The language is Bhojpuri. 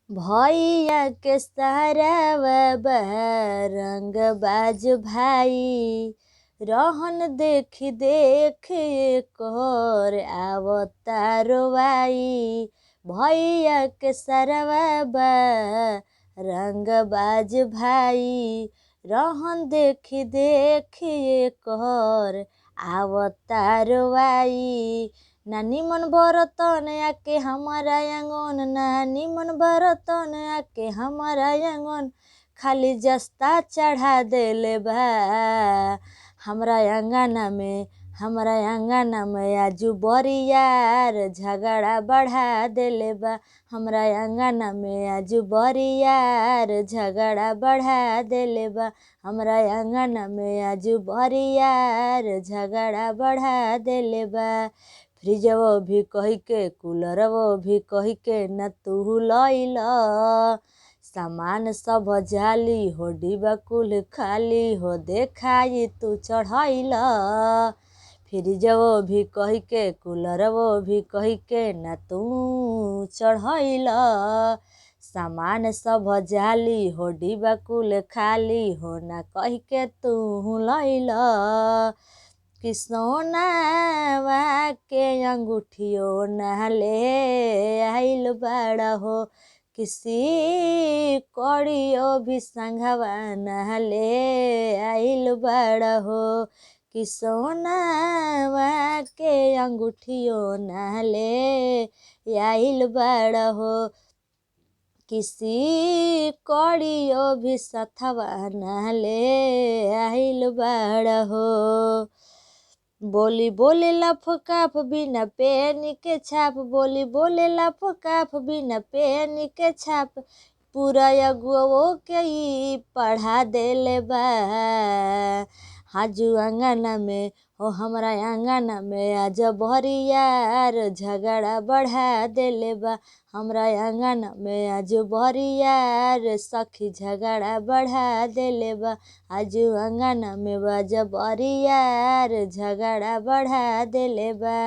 भैया के सारावा बा रंग बाज भाई, रहन देखी देख कर आवता रोवाई। भैया के सारावा बा रंग बाज भाई, रहन देखी देख कर आवता रोवाई। ना निमन बरतन आके हमारा आंगन, ना निमन बरतन आके हमारा आंगन, खाली जस्ता चढ़ा देले बा। हमरा अंगना में आजू बरियार झगड़ा बढ़ा देले बा। हमरा अंगना में आजू बरियार झगड़ा बढ़ा देले बा। हमरा अंगना में आजू बरियार झगड़ा बढ़ा देले बा। फ्रिजवो भी कही के कूलरवो भी कही के न तू लइल, सामान सब जाली हो डिब्बा कुल खाली हो देखाई तू चढ़ैल। फ्रिजवो भी कही के कूलरवो भी कही के न तू चढ़ैल, सामान सब जाली हो डिब्बा कुल खाली हो ना कही के तू लइल। कि सोनावा के अंगूठियो ना ले आइल बाड़ा हो, किसी कड़ियो भी संघवा ना ले आइल बाड़ा हो। कि सोनावा के अंगूठियो ना ले आइल बाड़ा हो, किसी कड़ियो भी सथवा ना ले आइल बाड़ा हो। बोली बोले लफकाफ बिना पेनी के छाप, बोली बोले लफकाफ बिना पेनी के छाप, पूरा अगुओ के ई पढ़ा देले बा। हाजू अंगना में हो हमरा अंगना में आज बरियार झगड़ा बढ़ा देले बा। हमरा अंगना में आज बरियार सखी झगड़ा बढ़ा देले बा। आजू अंगना में आज बरियार झगड़ा बढ़ा देले बा।